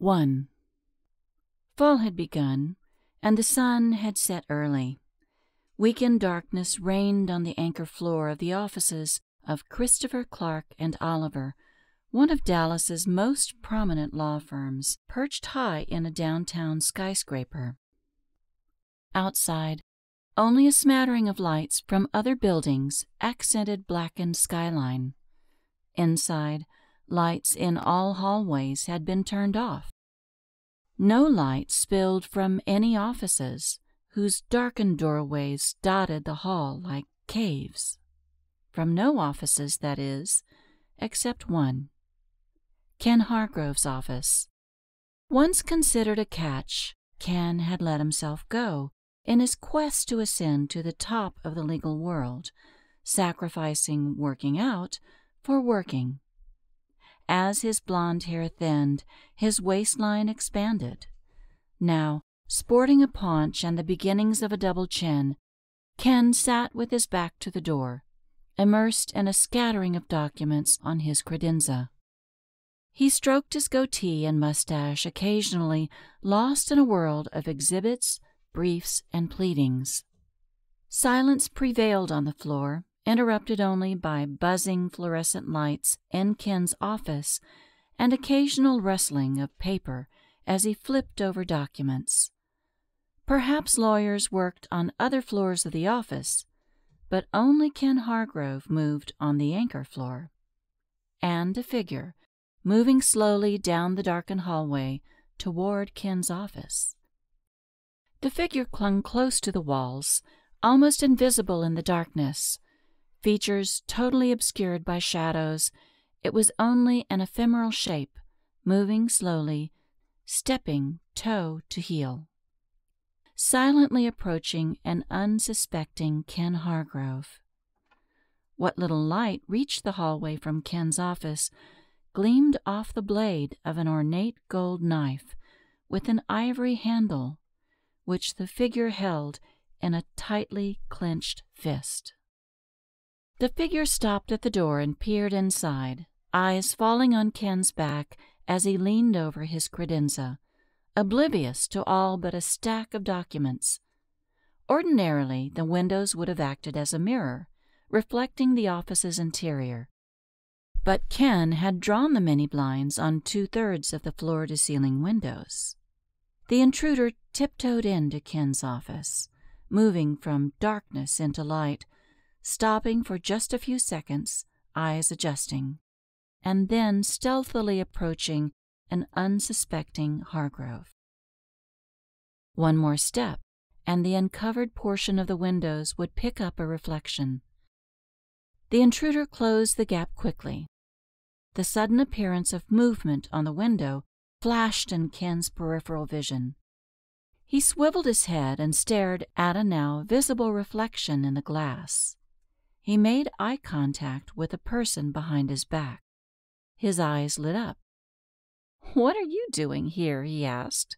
1. Fall had begun, and the sun had set early. Weekend darkness reigned on the anchor floor of the offices of Christopher Clark and Oliver, one of Dallas's most prominent law firms, perched high in a downtown skyscraper. Outside, only a smattering of lights from other buildings accented blackened skyline. Inside, lights in all hallways had been turned off. No light spilled from any offices, whose darkened doorways dotted the hall like caves. From no offices, that is, except one. Ken Hargrove's office. Once considered a catch, Ken had let himself go in his quest to ascend to the top of the legal world, sacrificing working out for working. As his blond hair thinned, his waistline expanded. Now, sporting a paunch and the beginnings of a double chin, Ken sat with his back to the door, immersed in a scattering of documents on his credenza. He stroked his goatee and mustache, occasionally lost in a world of exhibits, briefs, and pleadings. Silence prevailed on the floor, interrupted only by buzzing fluorescent lights in Ken's office and occasional rustling of paper as he flipped over documents. Perhaps lawyers worked on other floors of the office, but only Ken Hargrove moved on the anchor floor. And a figure, moving slowly down the darkened hallway toward Ken's office. The figure clung close to the walls, almost invisible in the darkness. Features totally obscured by shadows, it was only an ephemeral shape, moving slowly, stepping toe to heel. Silently approaching an unsuspecting Ken Hargrove. What little light reached the hallway from Ken's office gleamed off the blade of an ornate gold knife with an ivory handle, which the figure held in a tightly clenched fist. The figure stopped at the door and peered inside, eyes falling on Ken's back as he leaned over his credenza, oblivious to all but a stack of documents. Ordinarily, the windows would have acted as a mirror, reflecting the office's interior. But Ken had drawn the many blinds on 2/3 of the floor-to-ceiling windows. The intruder tiptoed into Ken's office, moving from darkness into light, stopping for just a few seconds, eyes adjusting, and then stealthily approaching an unsuspecting Hargrove. One more step, and the uncovered portion of the windows would pick up a reflection. The intruder closed the gap quickly. The sudden appearance of movement on the window flashed in Ken's peripheral vision. He swiveled his head and stared at a now visible reflection in the glass. He made eye contact with a person behind his back. His eyes lit up. "What are you doing here?" he asked.